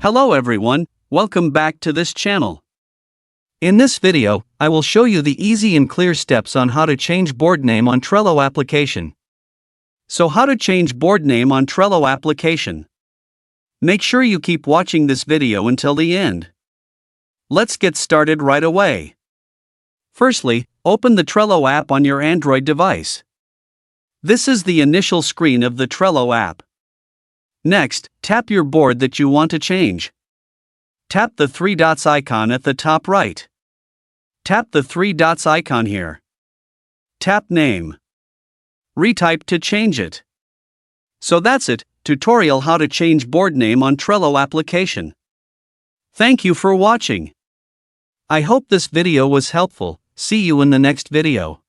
Hello everyone, welcome back to this channel. In this video, I will show you the easy and clear steps on how to change board name on Trello application. So how to change board name on Trello application? Make sure you keep watching this video until the end. Let's get started right away. Firstly, open the Trello app on your Android device. This is the initial screen of the Trello app. Next, tap your board that you want to change. Tap the three dots icon at the top right. Tap the three dots icon here. Tap Name. Retype to change it. So that's it, tutorial how to change board name on Trello application. Thank you for watching. I hope this video was helpful. See you in the next video.